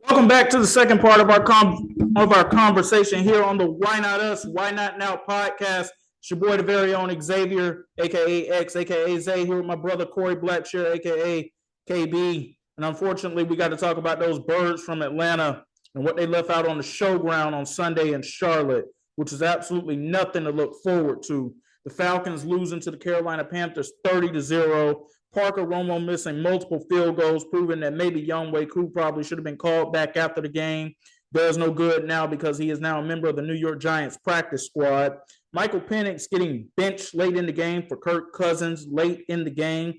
Welcome back to the second part of our conversation here on the Why Not Us, Why Not Now podcast. It's your boy, the very own Xavier, aka X, aka Zay, here with my brother Kory Blackshear, aka KB. And unfortunately, we got to talk about those birds from Atlanta and what they left out on the showground on Sunday in Charlotte, which is absolutely nothing to look forward to. The Falcons losing to the Carolina Panthers 30-0. Parker Romo missing multiple field goals, proving that maybe Younghoe Koo probably should have been called back after the game. Does no good now because he is now a member of the New York Giants practice squad. Michael Penix getting benched late in the game for Kirk Cousins late in the game.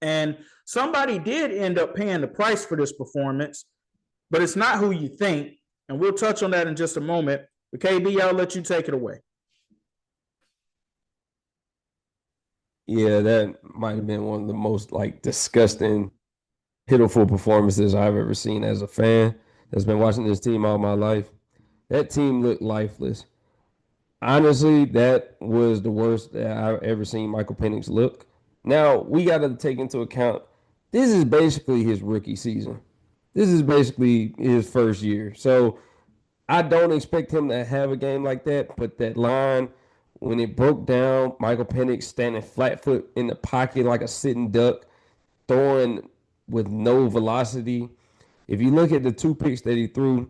And somebody did end up paying the price for this performance, but it's not who you think. And we'll touch on that in just a moment. But KB, I'll let you take it away. Yeah, that might have been one of the most disgusting, pitiful performances I've ever seen as a fan that's been watching this team all my life. That team looked lifeless. Honestly, that was the worst that I've ever seen Michael Penix look. Now, we got to take into account this is basically his rookie season. This is basically his first year. So I don't expect him to have a game like that, but that line, when it broke down, Michael Penix standing flat foot in the pocket like a sitting duck, throwing with no velocity. If you look at the two picks that he threw,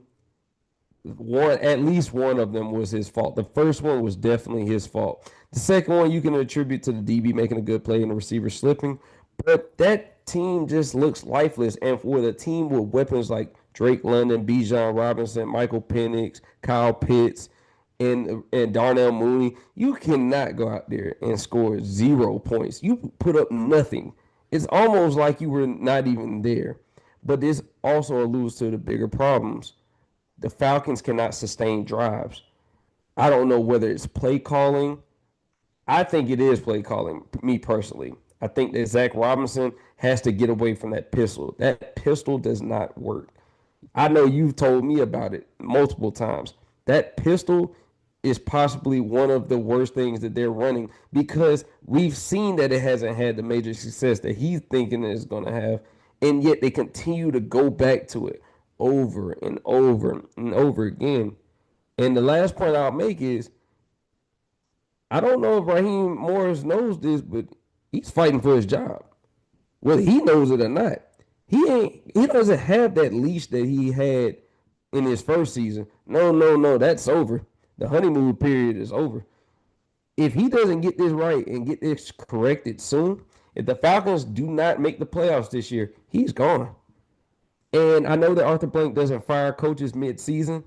at least one of them was his fault. The first one was definitely his fault. The second one you can attribute to the DB making a good play and the receiver slipping. But that team just looks lifeless. And for the team with weapons like Drake London, Bijan Robinson, Michael Penix, Kyle Pitts, and Darnell Mooney, you cannot go out there and score 0 points. You put up nothing. It's almost like you were not even there. But this also alludes to the bigger problems. The Falcons cannot sustain drives. I don't know whether it's play calling. I think it is play calling, me personally. I think that Zach Robinson has to get away from that pistol. That pistol does not work. I know you've told me about it multiple times. That pistol is possibly one of the worst things that they're running because we've seen that it hasn't had the major success that he's thinking it's going to have, and yet they continue to go back to it over and over and over again. And the last point I'll make is I don't know if Raheem Morris knows this, but he's fighting for his job. Whether he knows it or not. He doesn't have that leash that he had in his first season. No, that's over. The honeymoon period is over. If he doesn't get this right and get this corrected soon, if the Falcons do not make the playoffs this year, he's gone. And I know that Arthur Blank doesn't fire coaches mid-season,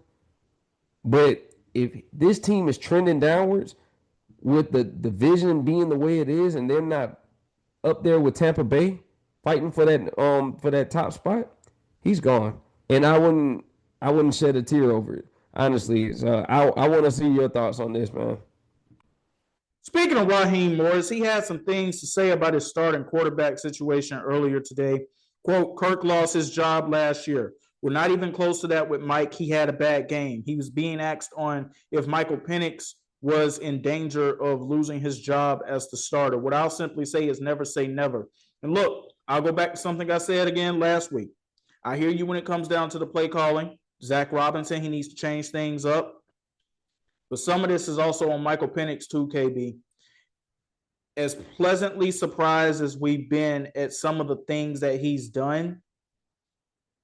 but if this team is trending downwards with the division being the way it is and they're not up there with Tampa Bay fighting for that top spot, he's gone. And I wouldn't shed a tear over it. Honestly, so I want to see your thoughts on this, man. Speaking of Raheem Morris, he had some things to say about his starting quarterback situation earlier today. Quote, Kirk lost his job last year. We're not even close to that with Mike. He had a bad game. He was being asked on if Michael Penix was in danger of losing his job as the starter. What I'll simply say is never say never. And look, I'll go back to something I said again last week. I hear you when it comes down to the play calling. Zach Robinson, he needs to change things up. But some of this is also on Michael Penix too, KB. As pleasantly surprised as we've been at some of the things that he's done,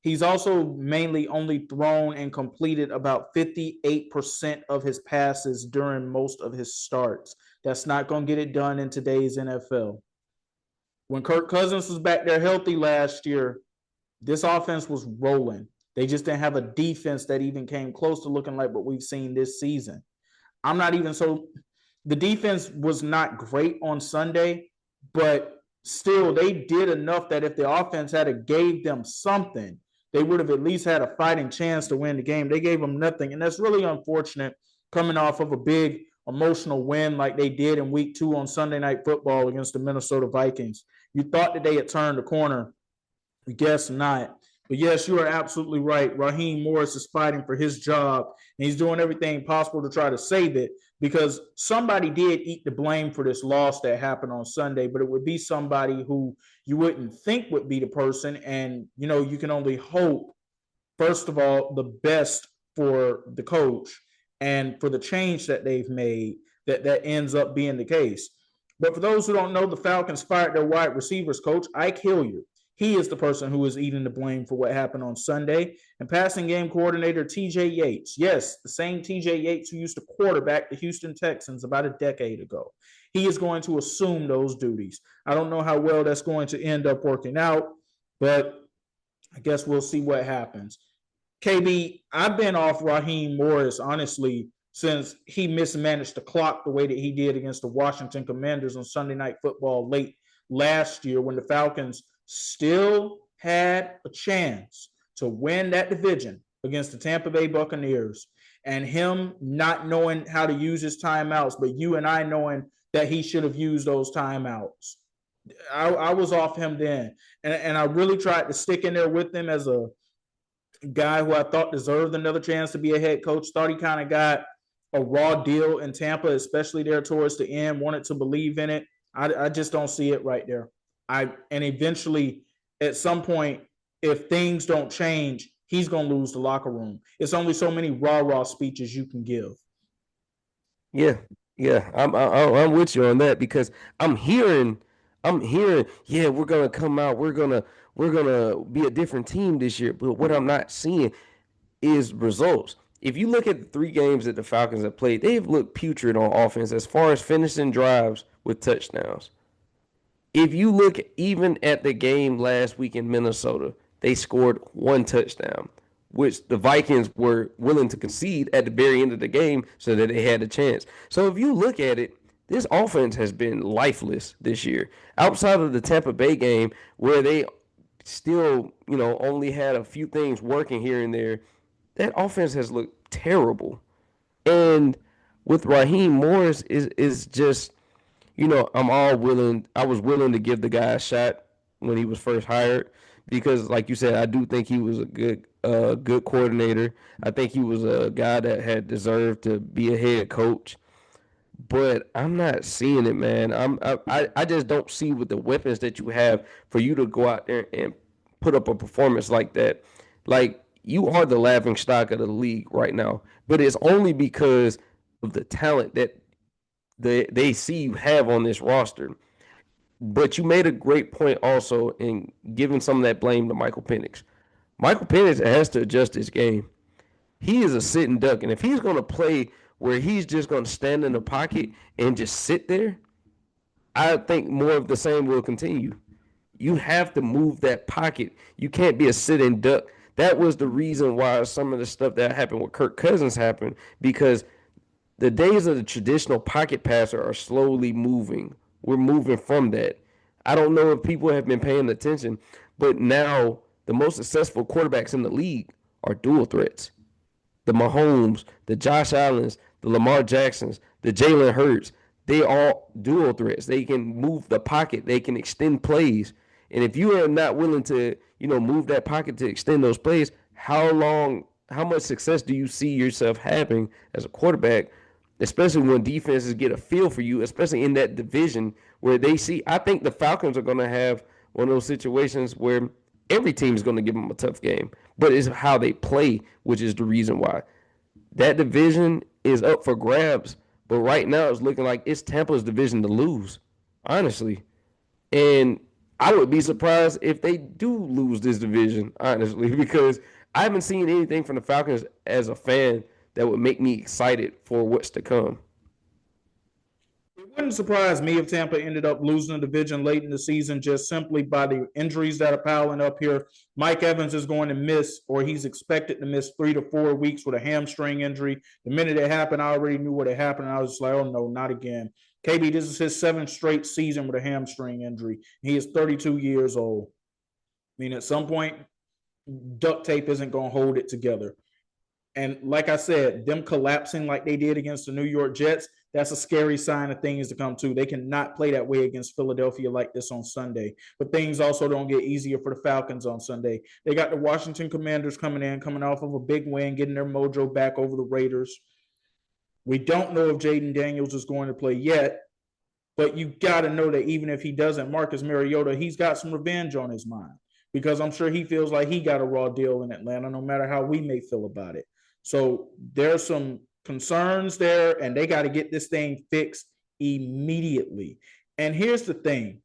he's also mainly only thrown and completed about 58% of his passes during most of his starts. That's not going to get it done in today's NFL. When Kirk Cousins was back there healthy last year, this offense was rolling. They just didn't have a defense that even came close to looking like what we've seen this season. The defense was not great on Sunday, but still they did enough that if the offense had gave them something, they would have at least had a fighting chance to win the game. They gave them nothing, and that's really unfortunate coming off of a big emotional win like they did in week 2 on Sunday Night Football against the Minnesota Vikings. You thought that they had turned the corner. I guess not. But yes, you are absolutely right. Raheem Morris is fighting for his job, and he's doing everything possible to try to save it because somebody did eat the blame for this loss that happened on Sunday, but it would be somebody who you wouldn't think would be the person. And, you can only hope, first of all, the best for the coach and for the change that they've made that ends up being the case. But for those who don't know, the Falcons fired their wide receivers coach, Ike Hilliard. He is the person who is eating the blame for what happened on Sunday. And passing game coordinator TJ Yates, yes, the same TJ Yates who used to quarterback the Houston Texans about a decade ago. He is going to assume those duties. I don't know how well that's going to end up working out, but I guess we'll see what happens. KB, I've been off Raheem Morris, honestly, since he mismanaged the clock the way that he did against the Washington Commanders on Sunday Night Football late last year when the Falcons still had a chance to win that division against the Tampa Bay Buccaneers, and him not knowing how to use his timeouts, but you and I knowing that he should have used those timeouts. I was off him then, and I really tried to stick in there with him as a guy who I thought deserved another chance to be a head coach. Thought he kind of got a raw deal in Tampa, especially there towards the end. Wanted to believe in it. I just don't see it right there. And eventually, at some point, if things don't change, he's going to lose the locker room. It's only so many raw speeches you can give. Yeah, I'm with you on that because I'm hearing, yeah, we're gonna come out, we're gonna be a different team this year. But what I'm not seeing is results. If you look at the 3 games that the Falcons have played, they've looked putrid on offense as far as finishing drives with touchdowns. If you look even at the game last week in Minnesota, they scored 1 touchdown, which the Vikings were willing to concede at the very end of the game so that they had a chance. So if you look at it, this offense has been lifeless this year. Outside of the Tampa Bay game where they still, only had a few things working here and there, that offense has looked terrible. And with Raheem Morris is just, I was willing to give the guy a shot when he was first hired because, like you said, I do think he was a good coordinator. I think he was a guy that had deserved to be a head coach. But I'm not seeing it, man. I just don't see with the weapons that you have for you to go out there and put up a performance like that. Like you are the laughing stock of the league right now, but it's only because of the talent that they see you have on this roster. But you made a great point also in giving some of that blame to Michael Penix. Michael Penix has to adjust his game. He is a sitting duck, and if he's going to play where he's just going to stand in the pocket and just sit there, I think more of the same will continue. You have to move that pocket. You can't be a sitting duck. That was the reason why some of the stuff that happened with Kirk Cousins happened because the days of the traditional pocket passer are slowly moving. We're moving from that. I don't know if people have been paying attention, but now the most successful quarterbacks in the league are dual threats. The Mahomes, the Josh Allens, the Lamar Jacksons, the Jalen Hurts, they all dual threats. They can move the pocket. They can extend plays. And if you are not willing to, move that pocket to extend those plays, how much success do you see yourself having as a quarterback, especially when defenses get a feel for you, especially in that division where they see, I think the Falcons are going to have one of those situations where every team is going to give them a tough game, but it's how they play, which is the reason why. That division is up for grabs, but right now it's looking like it's Tampa's division to lose, honestly. And I would be surprised if they do lose this division, honestly, because I haven't seen anything from the Falcons as a fan that would make me excited for what's to come. It wouldn't surprise me if Tampa ended up losing the division late in the season just simply by the injuries that are piling up here. Mike Evans is going to miss, or he's expected to miss 3 to 4 weeks with a hamstring injury. The minute it happened, I already knew what had happened. I was just like, oh no, not again. KB, this is his 7th straight season with a hamstring injury. He is 32 years old. I mean, at some point, duct tape isn't going to hold it together. And like I said, them collapsing like they did against the New York Jets, that's a scary sign of things to come too. They cannot play that way against Philadelphia like this on Sunday. But things also don't get easier for the Falcons on Sunday. They got the Washington Commanders coming off of a big win, getting their mojo back over the Raiders. We don't know if Jaden Daniels is going to play yet, but you got to know that even if he doesn't, Marcus Mariota, he's got some revenge on his mind because I'm sure he feels like he got a raw deal in Atlanta, no matter how we may feel about it. So there's some concerns there, and they got to get this thing fixed immediately. And here's the thing.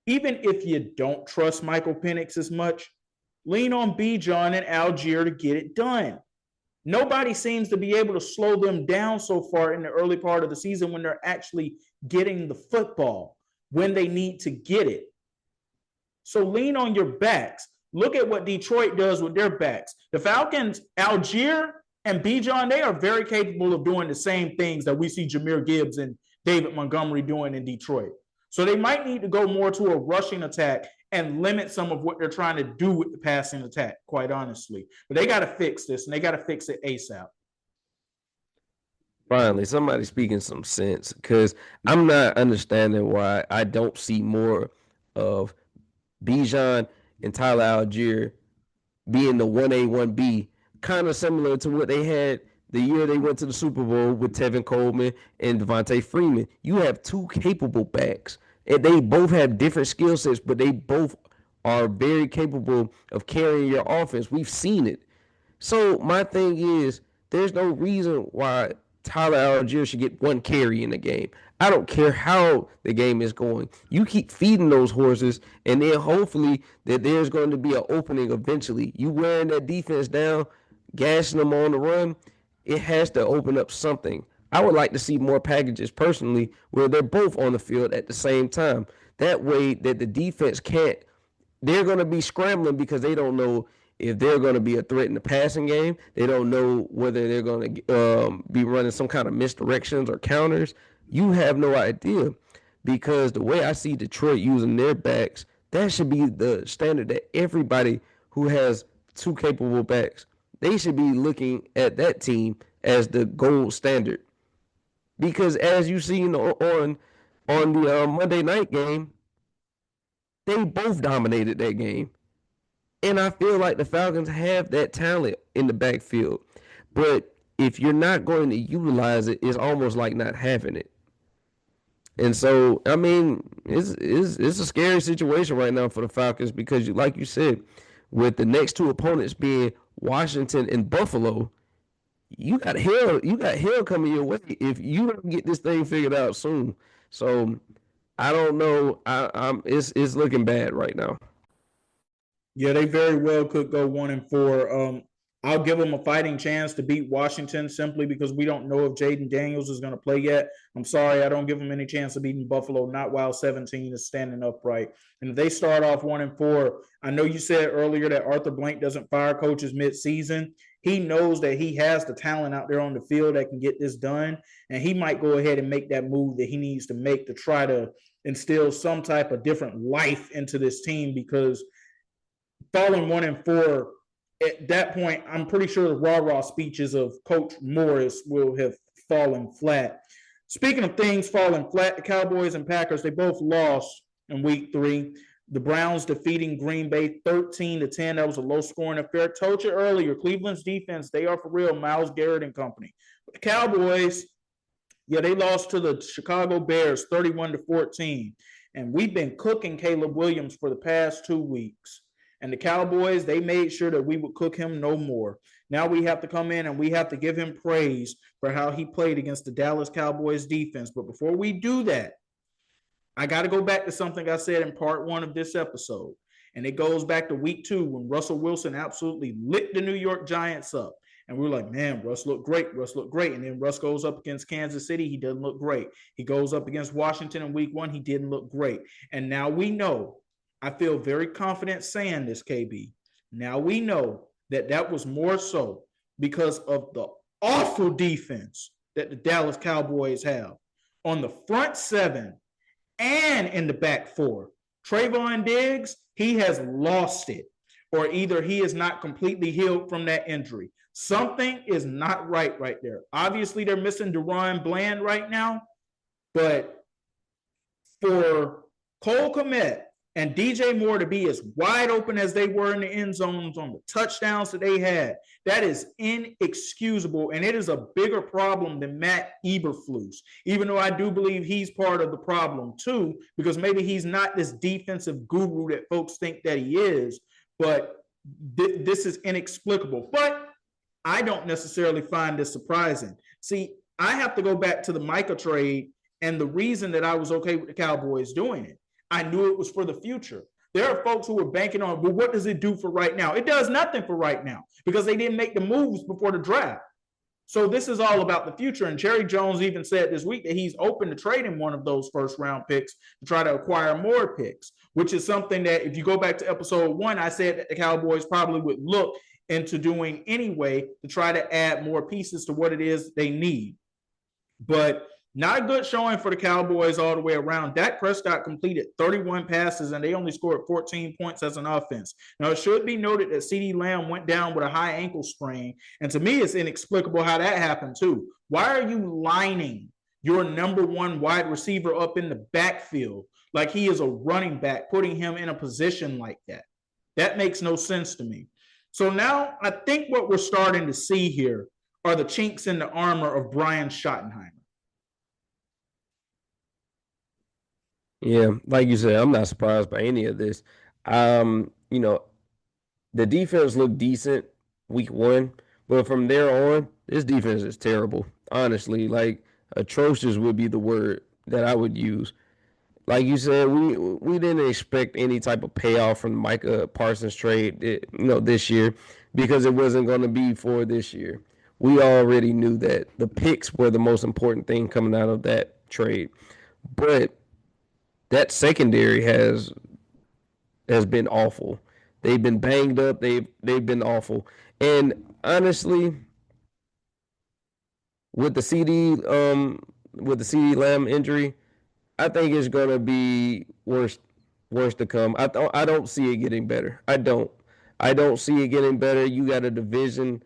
Even if you don't trust Michael Penix as much, lean on Bijan and Algier to get it done. Nobody seems to be able to slow them down so far in the early part of the season when they're actually getting the football when they need to get it. So lean on your backs. Look at what Detroit does with their backs. The Falcons, Algier and Bijan, they are very capable of doing the same things that we see Jahmyr Gibbs and David Montgomery doing in Detroit. So they might need to go more to a rushing attack and limit some of what they're trying to do with the passing attack, quite honestly. But they got to fix this, and they got to fix it ASAP. Finally, somebody speaking some sense, because I'm not understanding why I don't see more of Bijan and Tyler Algier being the 1A, 1B, kind of similar to what they had the year they went to the Super Bowl with Tevin Coleman and Devontae Freeman. You have two capable backs, and they both have different skill sets, but they both are very capable of carrying your offense. We've seen it. So my thing is, there's no reason why Tyler Algier should get one carry in the game. I don't care how the game is going. You keep feeding those horses, and then hopefully that there's going to be an opening eventually. You wearing that defense down, gashing them on the run, it has to open up something. I would like to see more packages personally where they're both on the field at the same time. That way that the defense can't, they're going to be scrambling because they don't know if they're going to be a threat in the passing game. They don't know whether they're going to be running some kind of misdirections or counters. You have no idea, because the way I see Detroit using their backs, that should be the standard that everybody who has two capable backs, they should be looking at that team as the gold standard. Because as you seen on the Monday night game, they both dominated that game. And I feel like the Falcons have that talent in the backfield. But if you're not going to utilize it, it's almost like not having it. And so, I mean, it's a scary situation right now for the Falcons because, like you said, with the next two opponents being Washington and Buffalo, you got hell coming your way if you don't get this thing figured out soon. So I don't know. It's looking bad right now. Yeah, they very well could go 1-4. I'll give them a fighting chance to beat Washington simply because we don't know if Jaden Daniels is going to play yet. I'm sorry, I don't give them any chance of beating Buffalo, not while 17 is standing upright. And if they start off 1-4, I know you said earlier that Arthur Blank doesn't fire coaches mid-season. He knows that he has the talent out there on the field that can get this done, and he might go ahead and make that move that he needs to make to try to instill some type of different life into this team, because falling 1-4, at that point, I'm pretty sure the rah-rah speeches of Coach Morris will have fallen flat. Speaking of things falling flat, the Cowboys and Packers, they both lost in week 3. The Browns defeating Green Bay 13-10. That was a low-scoring affair. Told you earlier, Cleveland's defense, they are for real, Myles Garrett and company. But the Cowboys, yeah, they lost to the Chicago Bears 31-14. And we've been cooking Caleb Williams for the past 2 weeks. And the Cowboys, they made sure that we would cook him no more. Now we have to come in and we have to give him praise for how he played against the Dallas Cowboys defense. But before we do that, I got to go back to something I said in part 1 of this episode. And it goes back to week 2 when Russell Wilson absolutely lit the New York Giants up. And we were like, man, Russ looked great. Russ looked great. And then Russ goes up against Kansas City. He doesn't look great. He goes up against Washington in week 1. He didn't look great. And now we know, I feel very confident saying this, KB. Now we know that that was more so because of the awful defense that the Dallas Cowboys have on the front 7 and in the back 4. Trayvon Diggs, he has lost it, or either he is not completely healed from that injury. Something is not right there. Obviously, they're missing Deron Bland right now, but for Cole Kmet and DJ Moore to be as wide open as they were in the end zones on the touchdowns that they had, that is inexcusable, and it is a bigger problem than Matt Eberflus, even though I do believe he's part of the problem too, because maybe he's not this defensive guru that folks think that he is, but this is inexplicable. But I don't necessarily find this surprising. See, I have to go back to the Micah trade and the reason that I was okay with the Cowboys doing it. I knew it was for the future. There are folks who were banking on, well, what does it do for right now? It does nothing for right now because they didn't make the moves before the draft. So this is all about the future. And Jerry Jones even said this week that he's open to trading one of those first-round picks to try to acquire more picks, which is something that if you go back to episode 1, I said that the Cowboys probably would look into doing anyway to try to add more pieces to what it is they need. But not a good showing for the Cowboys all the way around. Dak Prescott completed 31 passes, and they only scored 14 points as an offense. Now, it should be noted that CeeDee Lamb went down with a high ankle sprain, and to me, it's inexplicable how that happened too. Why are you lining your number one wide receiver up in the backfield like he is a running back, putting him in a position like that? That makes no sense to me. So now I think what we're starting to see here are the chinks in the armor of Brian Schottenheimer. Yeah, like you said, I'm not surprised by any of this. You know, the defense looked decent week 1, but from there on, this defense is terrible. Honestly, like atrocious would be the word that I would use. Like you said, we didn't expect any type of payoff from the Micah Parsons trade, this year because it wasn't going to be for this year. We already knew that the picks were the most important thing coming out of that trade, but that secondary has been awful. They've been banged up. They've been awful. And honestly, with the CeeDee Lamb injury, I think it's gonna be worse to come. I don't see it getting better. I don't see it getting better. You got a division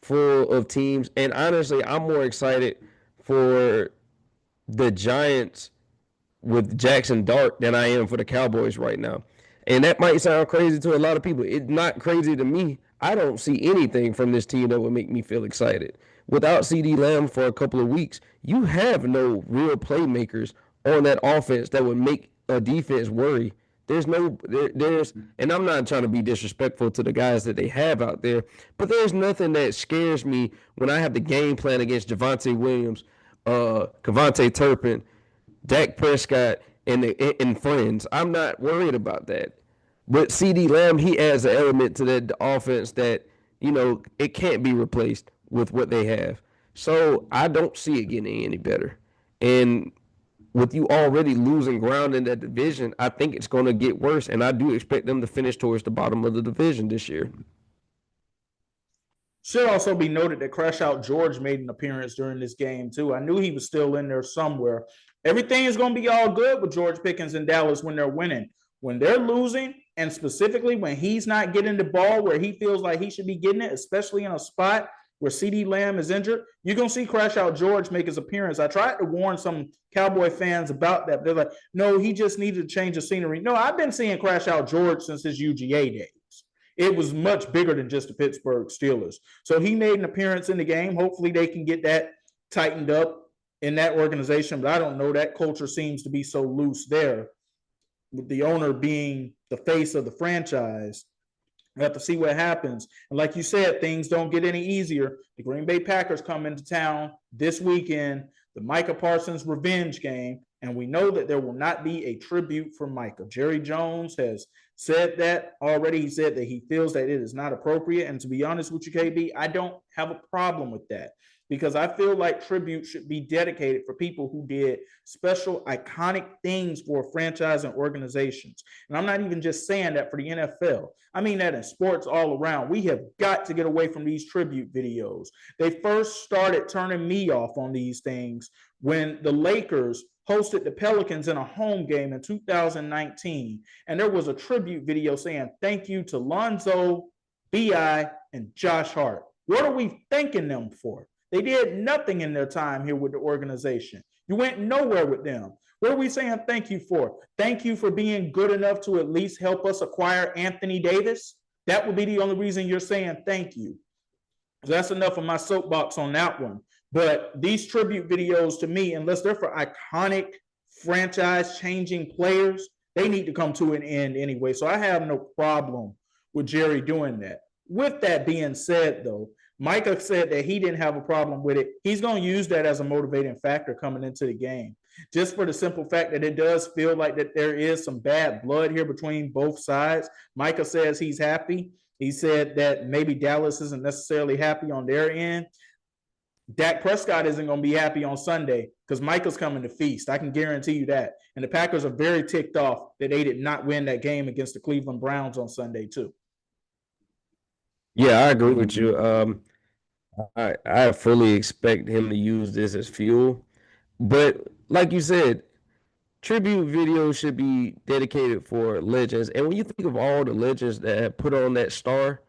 full of teams, and honestly, I'm more excited for the Giants with Jackson Dart than I am for the Cowboys right now. And that might sound crazy to a lot of people. It's not crazy to me. I don't see anything from this team that would make me feel excited. Without CeeDee Lamb for a couple of weeks, you have no real playmakers on that offense that would make a defense worry. And I'm not trying to be disrespectful to the guys that they have out there, but there's nothing that scares me when I have the game plan against Javonte Williams, Kevontae Turpin, Dak Prescott, and friends. I'm not worried about that. But CeeDee Lamb, he adds an element to that offense that, it can't be replaced with what they have. So I don't see it getting any better. And with you already losing ground in that division, I think it's going to get worse. And I do expect them to finish towards the bottom of the division this year. Should also be noted that Crash Out George made an appearance during this game, too. I knew he was still in there somewhere. Everything is going to be all good with George Pickens in Dallas when they're winning. When they're losing, and specifically when he's not getting the ball where he feels like he should be getting it, especially in a spot where CeeDee Lamb is injured, you're going to see Crash Out George make his appearance. I tried to warn some Cowboy fans about that. They're like, no, he just needed to change the scenery. No, I've been seeing Crash Out George since his UGA days. It was much bigger than just the Pittsburgh Steelers. So he made an appearance in the game. Hopefully they can get that tightened up in that organization. But I don't know. That culture seems to be so loose there. With the owner being the face of the franchise, we have to see what happens. And like you said, things don't get any easier. The Green Bay Packers come into town this weekend, the Micah Parsons revenge game. And we know that there will not be a tribute for Micah. Jerry Jones has said that already. He said that he feels that it is not appropriate. And to be honest with you, KB, I don't have a problem with that because I feel like tribute should be dedicated for people who did special, iconic things for franchise and organizations. And I'm not even just saying that for the NFL. I mean that in sports all around. We have got to get away from these tribute videos. They first started turning me off on these things when the Lakers hosted the Pelicans in a home game in 2019. And there was a tribute video saying thank you to Lonzo, B.I., and Josh Hart. What are we thanking them for? They did nothing in their time here with the organization. You went nowhere with them. What are we saying thank you for? Thank you for being good enough to at least help us acquire Anthony Davis. That would be the only reason you're saying thank you. So that's enough of my soapbox on that one. But these tribute videos, to me, unless they're for iconic franchise-changing players, they need to come to an end anyway. So I have no problem with Jerry doing that. With that being said, though, Micah said that he didn't have a problem with it. He's going to use that as a motivating factor coming into the game, just for the simple fact that it does feel like that there is some bad blood here between both sides. Micah says he's happy. He said that maybe Dallas isn't necessarily happy on their end. Dak Prescott isn't going to be happy on Sunday because Micah's coming to feast. I can guarantee you that. And the Packers are very ticked off that they did not win that game against the Cleveland Browns on Sunday, too. Yeah, I agree with you. I fully expect him to use this as fuel. But like you said, tribute videos should be dedicated for legends. And when you think of all the legends that have put on that star,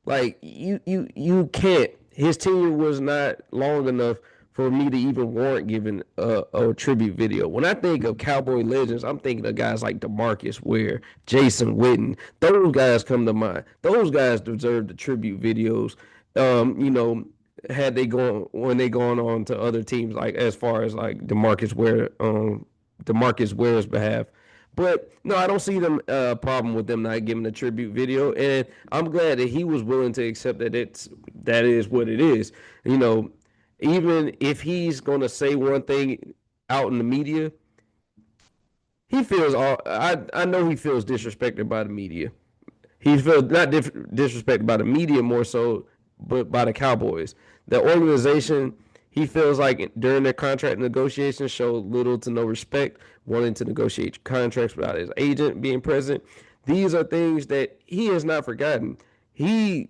like you can't. His tenure was not long enough for me to even warrant giving a tribute video. When I think of Cowboy legends, I'm thinking of guys like DeMarcus Ware, Jason Witten. Those guys come to mind. Those guys deserve the tribute videos. You know, had they gone when they gone on to other teams, like as far as like DeMarcus Ware's behalf. But no, I don't see them problem with them not giving a tribute video, and I'm glad that he was willing to accept that that is what it is. You know, even if he's going to say one thing out in the media, he feels all. I know he feels disrespected by the media. He feels not disrespected by the media more so, but by the Cowboys. The organization, he feels like during their contract negotiations showed little to no respect, wanting to negotiate contracts without his agent being present. These are things that he has not forgotten. He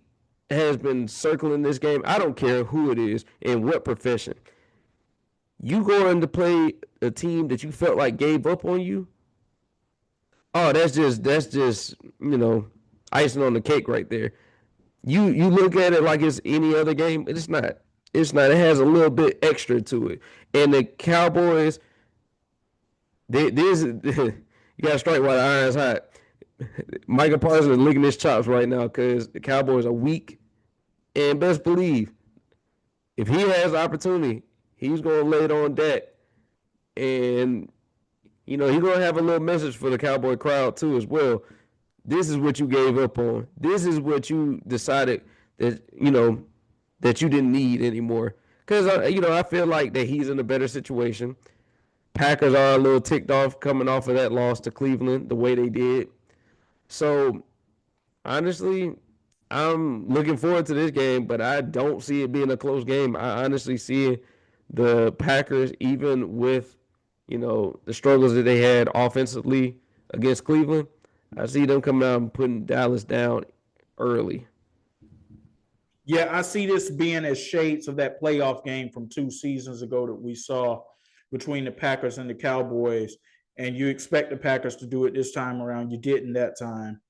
has been circling this game. I don't care who it is and what profession. You going to play a team that you felt like gave up on you? Oh, that's just icing on the cake right there. You look at it like it's any other game. It's not. It's not. It has a little bit extra to it. And the Cowboys, you got to strike while the iron's hot. Micah Parsons is licking his chops right now because the Cowboys are weak. And best believe, if he has the opportunity, he's going to lay it on Dak. And, he's going to have a little message for the Cowboy crowd too as well. This is what you gave up on. This is what you decided that, that you didn't need anymore. Because, I feel like that he's in a better situation. Packers are a little ticked off coming off of that loss to Cleveland the way they did. So, honestly, I'm looking forward to this game, but I don't see it being a close game. I honestly see the Packers, even with, the struggles that they had offensively against Cleveland, I see them coming out and putting Dallas down early. Yeah, I see this being as shades of that playoff game from 2 seasons ago that we saw between the Packers and the Cowboys. And you expect the Packers to do it this time around. You didn't that time.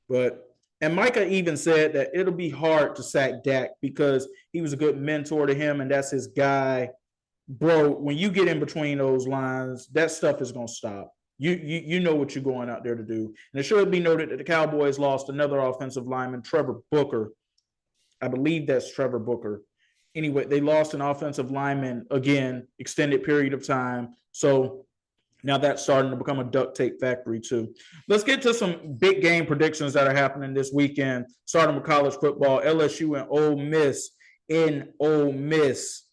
And Micah even said that it'll be hard to sack Dak because he was a good mentor to him and that's his guy. Bro, when you get in between those lines, that stuff is going to stop. You know what you're going out there to do. And it should be noted that the Cowboys lost another offensive lineman, Trevor Booker. I believe that's Trevor Booker. Anyway, they lost an offensive lineman again, extended period of time. So now that's starting to become a duct tape factory too. Let's get to some big game predictions that are happening this weekend, starting with college football. LSU and Ole Miss in Ole Miss.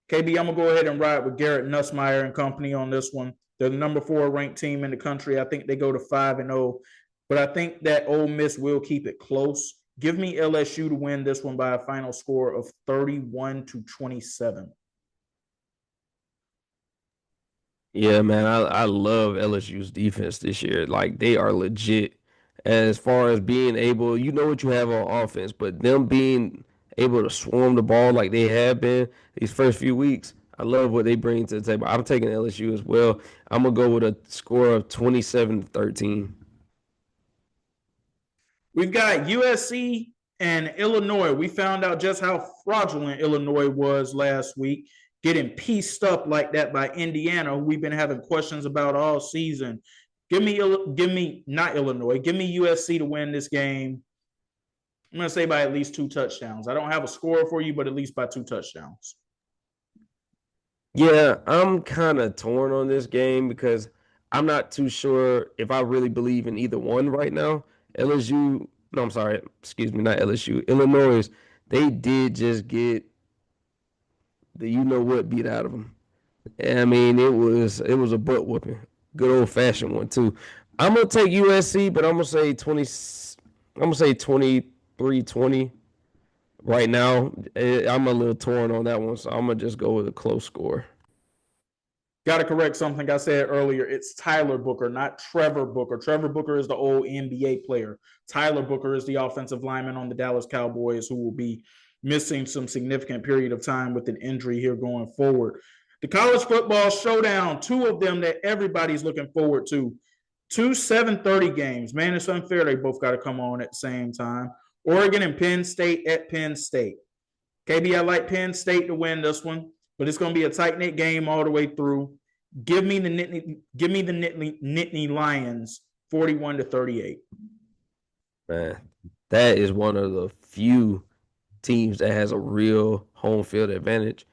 KB, I'm going to go ahead and ride with Garrett Nussmeier and company on this one. They're the number 4 ranked team in the country. I think they go to 5-0, but I think that Ole Miss will keep it close. Give me LSU to win this one by a final score of 31-27. Yeah, man, I love LSU's defense this year. Like, they are legit as far as being able, you know what you have on offense, but them being able to swarm the ball like they have been these first few weeks, I love what they bring to the table. I'm taking LSU as well. I'm going to go with a score of 27-13. We've got USC And Illinois, we found out just how fraudulent Illinois was last week, getting pieced up like that by Indiana, who we've been having questions about all season. Give me not Illinois. Give me USC to win this game. I'm going to say by at least 2 touchdowns. I don't have a score for you, but at least by 2 touchdowns. Yeah, I'm kind of torn on this game because I'm not too sure if I really believe in either one right now. LSU, no, I'm sorry, excuse me, not LSU. Illinois, they did just get the you know what beat out of them. I mean, it was a butt whooping, good old fashioned one too. I'm gonna take USC, but I'm gonna say 20. I'm gonna say 23-20 right now. I'm a little torn on that one, so I'm gonna just go with a close score. Got to correct something I said earlier. It's Tyler Booker, not Trevor Booker. Trevor Booker is the old NBA player. Tyler Booker is the offensive lineman on the Dallas Cowboys who will be missing some significant period of time with an injury here going forward. The college football showdown, 2 of them that everybody's looking forward to. 2 7:30 games. Man, it's unfair they both got to come on at the same time. Oregon and Penn State at Penn State. KB, I like Penn State to win this one, but it's going to be a tight-knit game all the way through. Give me the Nittany Lions 41-38. Man, that is one of the few teams that has a real home field advantage.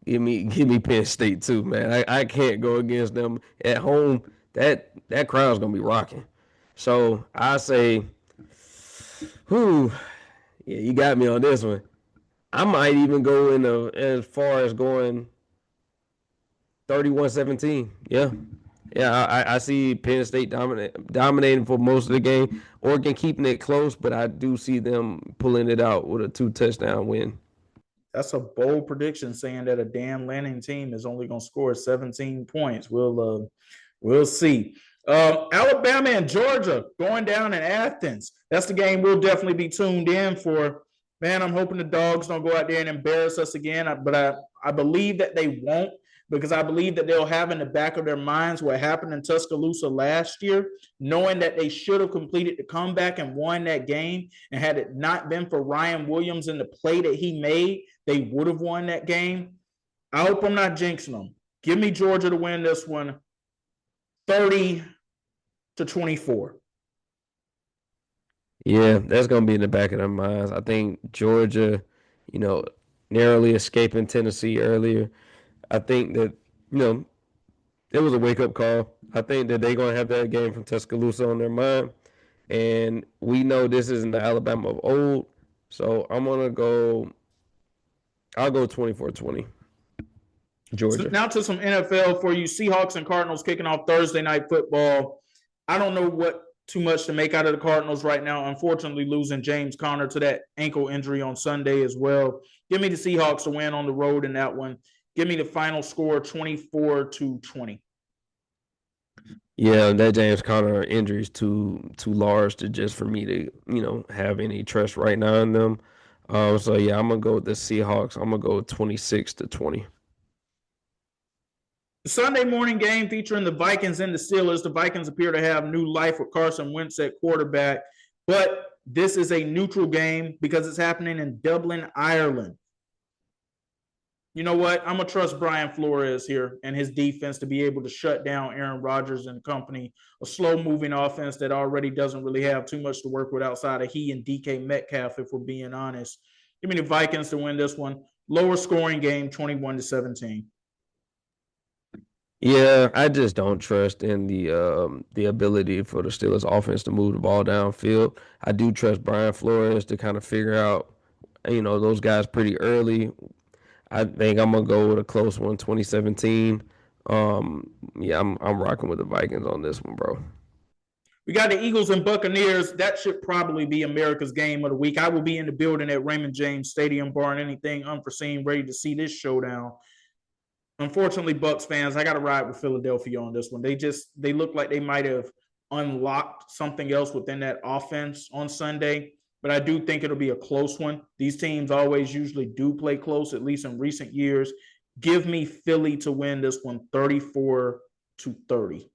Give me Penn State too, man. I can't go against them at home. That crowd's gonna be rocking. So I say, yeah, you got me on this one. I might even go as far as going 31-17. Yeah. I see Penn State dominating for most of the game. Oregon keeping it close, but I do see them pulling it out with a 2-touchdown win. That's a bold prediction, saying that a Dan Lanning team is only going to score 17 points. We'll see. Alabama and Georgia going down in Athens. That's the game we'll definitely be tuned in for. Man, I'm hoping the Dogs don't go out there and embarrass us again, but I believe that they won't, because I believe that they'll have in the back of their minds what happened in Tuscaloosa last year, knowing that they should have completed the comeback and won that game. And had it not been for Ryan Williams and the play that he made, they would have won that game. I hope I'm not jinxing them. Give me Georgia to win this one 30-24. Yeah, that's going to be in the back of their minds. I think Georgia, narrowly escaping Tennessee earlier. I think that, it was a wake-up call. I think that they're going to have that game from Tuscaloosa on their mind. And we know this isn't the Alabama of old. So I'll go 24-20. Georgia. So now to some NFL for you. Seahawks and Cardinals kicking off Thursday night football. I don't know what too much to make out of the Cardinals right now. Unfortunately, losing James Conner to that ankle injury on Sunday as well. Give me the Seahawks to win on the road in that one. Give me the final score 24-20. Yeah, that James Conner injury is too large for me to have any trust right now in them. So yeah, I'm gonna go with the Seahawks. I'm gonna go 26-20. The Sunday morning game featuring the Vikings and the Steelers. The Vikings appear to have new life with Carson Wentz at quarterback, but this is a neutral game because it's happening in Dublin, Ireland. You know what? I'm going to trust Brian Flores here and his defense to be able to shut down Aaron Rodgers and company, a slow-moving offense that already doesn't really have too much to work with outside of he and DK Metcalf, if we're being honest. Give me the Vikings to win this one. Lower scoring game, 21-17. Yeah, I just don't trust in the ability for the Steelers offense to move the ball downfield. I do trust Brian Flores to kind of figure out, those guys pretty early. I think I'm gonna go with a close one, 2017. Yeah, I'm rocking with the Vikings on this one, bro. We got the Eagles and Buccaneers. That should probably be America's game of the week. I will be in the building at Raymond James Stadium, barring anything unforeseen, ready to see this showdown. Unfortunately, Bucs fans, I got to ride with Philadelphia on this one. They look like they might have unlocked something else within that offense on Sunday, but I do think it'll be a close one. These teams always usually do play close, at least in recent years. Give me Philly to win this one 34-30.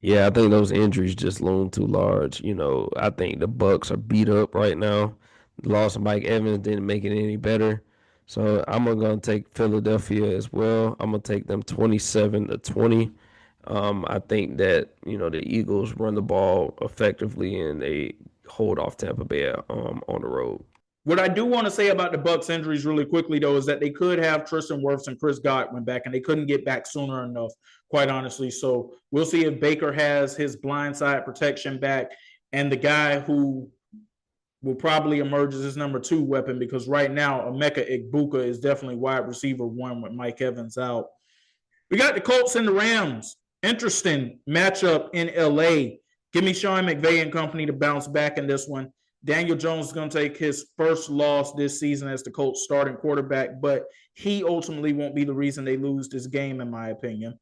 Yeah, I think those injuries just loom too large. I think the Bucks are beat up right now. The loss of Mike Evans didn't make it any better. So I'm gonna take Philadelphia as well. I'm gonna take them 27-20. I think that, the Eagles run the ball effectively and they hold off Tampa Bay on the road. What I do want to say about the Bucks injuries really quickly though is that they could have Tristan Wirfs and Chris Godwin back, and they couldn't get back sooner enough, quite honestly. So we'll see if Baker has his blindside protection back, and the guy who will probably emerge as his number 2 weapon, because right now Emeka Egbuka is definitely wide receiver 1 with Mike Evans out. We got the Colts and the Rams. Interesting matchup in LA. Give me Sean McVay and company to bounce back in this one. Daniel Jones is going to take his first loss this season as the Colts starting quarterback, but he ultimately won't be the reason they lose this game, in my opinion.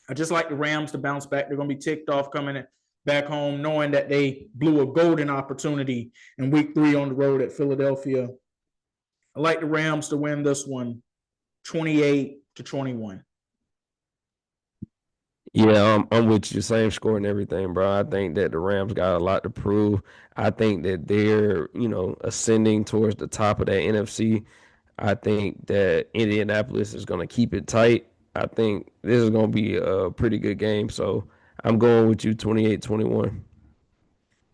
I just like the Rams to bounce back. They're going to be ticked off coming back home, knowing that they blew a golden opportunity in week 3 on the road at Philadelphia. I like the Rams to win this one 28-21. Yeah, I'm with you. Same score and everything, bro. I think that the Rams got a lot to prove. I think that they're, ascending towards the top of that NFC. I think that Indianapolis is going to keep it tight. I think this is going to be a pretty good game. So I'm going with you 28-21.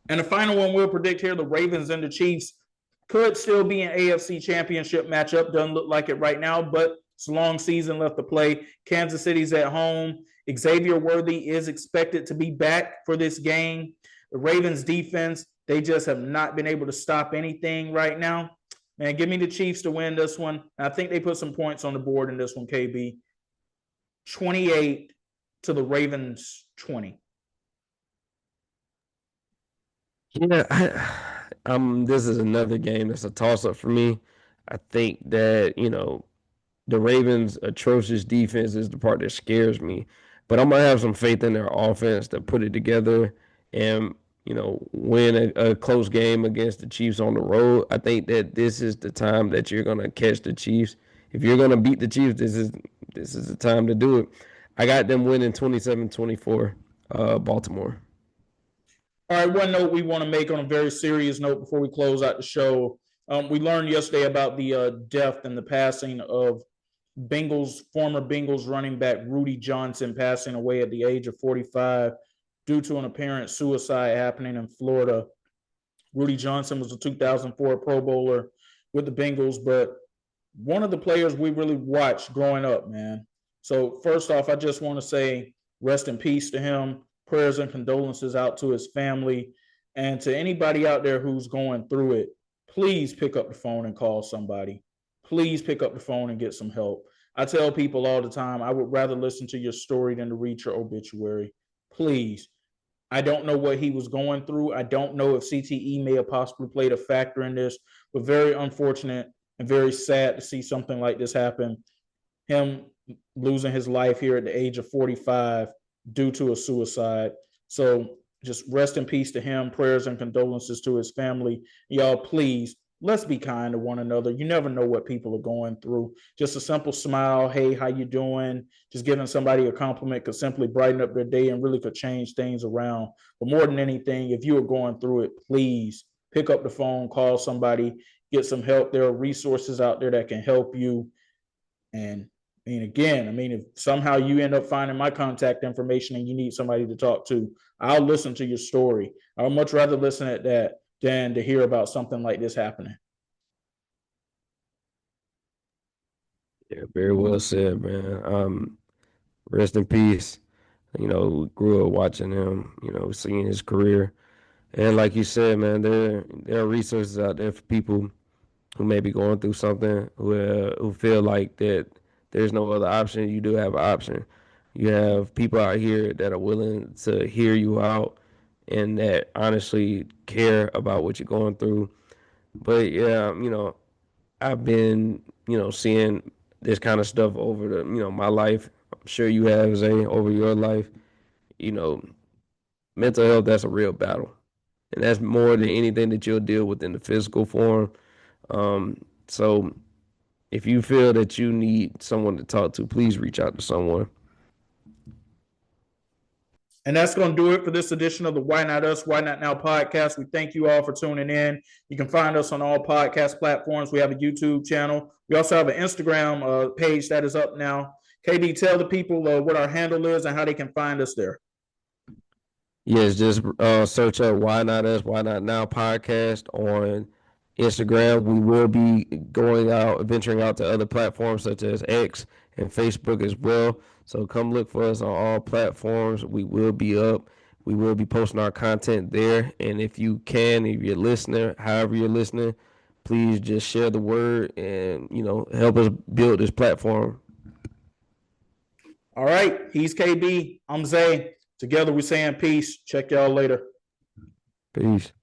And the final one we'll predict here, the Ravens and the Chiefs, could still be an AFC championship matchup. Doesn't look like it right now, but it's a long season left to play. Kansas City's at home. Xavier Worthy is expected to be back for this game. The Ravens defense, they just have not been able to stop anything right now. Man, give me the Chiefs to win this one. I think they put some points on the board in this one, KB. 28 to the Ravens 20. Yeah, this is another game that's a toss up for me. I think that, the Ravens' atrocious defense is the part that scares me. But I'm gonna have some faith in their offense to put it together and, win a close game against the Chiefs on the road. I think that this is the time that you're gonna catch the Chiefs. If you're gonna beat the Chiefs, this is the time to do it. I got them winning 27-24, Baltimore. All right, one note we want to make on a very serious note before we close out the show. We learned yesterday about the death and the passing of former Bengals running back Rudi Johnson, passing away at the age of 45 due to an apparent suicide happening in Florida. Rudi Johnson was a 2004 Pro Bowler with the Bengals, but one of the players we really watched growing up, man. So first off, I just want to say rest in peace to him. Prayers and condolences out to his family, and to anybody out there who's going through it. Please pick up the phone and call somebody. Please pick up the phone and get some help. I tell people all the time, I would rather listen to your story than to read your obituary. Please. I don't know what he was going through. I don't know if CTE may have possibly played a factor in this, but very unfortunate and very sad to see something like this happen. Him losing his life here at the age of 45 due to a suicide. So just rest in peace to him. Prayers and condolences to his family. Y'all, please, let's be kind to one another. You never know what people are going through. Just a simple smile. Hey, how you doing? Just giving somebody a compliment could simply brighten up their day and really could change things around. But more than anything, if you are going through it, please pick up the phone, call somebody, get some help. There are resources out there that can help you. And if somehow you end up finding my contact information and you need somebody to talk to, I'll listen to your story. I would much rather listen at that than to hear about something like this happening. Yeah, very well said, man. Rest in peace. Grew up watching him, seeing his career. And like you said, man, there are resources out there for people who may be going through something, who feel like that there's no other option. You do have an option. You have people out here that are willing to hear you out and that honestly care about what you're going through. But yeah, I've been, seeing this kind of stuff over my life. I'm sure you have, Zay, over your life. You know, mental health, that's a real battle. And that's more than anything that you'll deal with in the physical form. So if you feel that you need someone to talk to, please reach out to someone. And that's going to do it for this edition of the Why Not Us, Why Not Now podcast. We thank you all for tuning in. You can find us on all podcast platforms. We have a YouTube channel. We also have an Instagram page that is up now. KB, tell the people what our handle is and how they can find us there. Yes, just search up Why Not Us, Why Not Now podcast on Instagram. We will be venturing out to other platforms such as X and Facebook as well. So come look for us on all platforms. We will be up. We will be posting our content there. And if you're a listener, however you're listening, please just share the word and, help us build this platform. All right. He's KB. I'm Zay. Together we're saying peace. Check y'all later. Peace.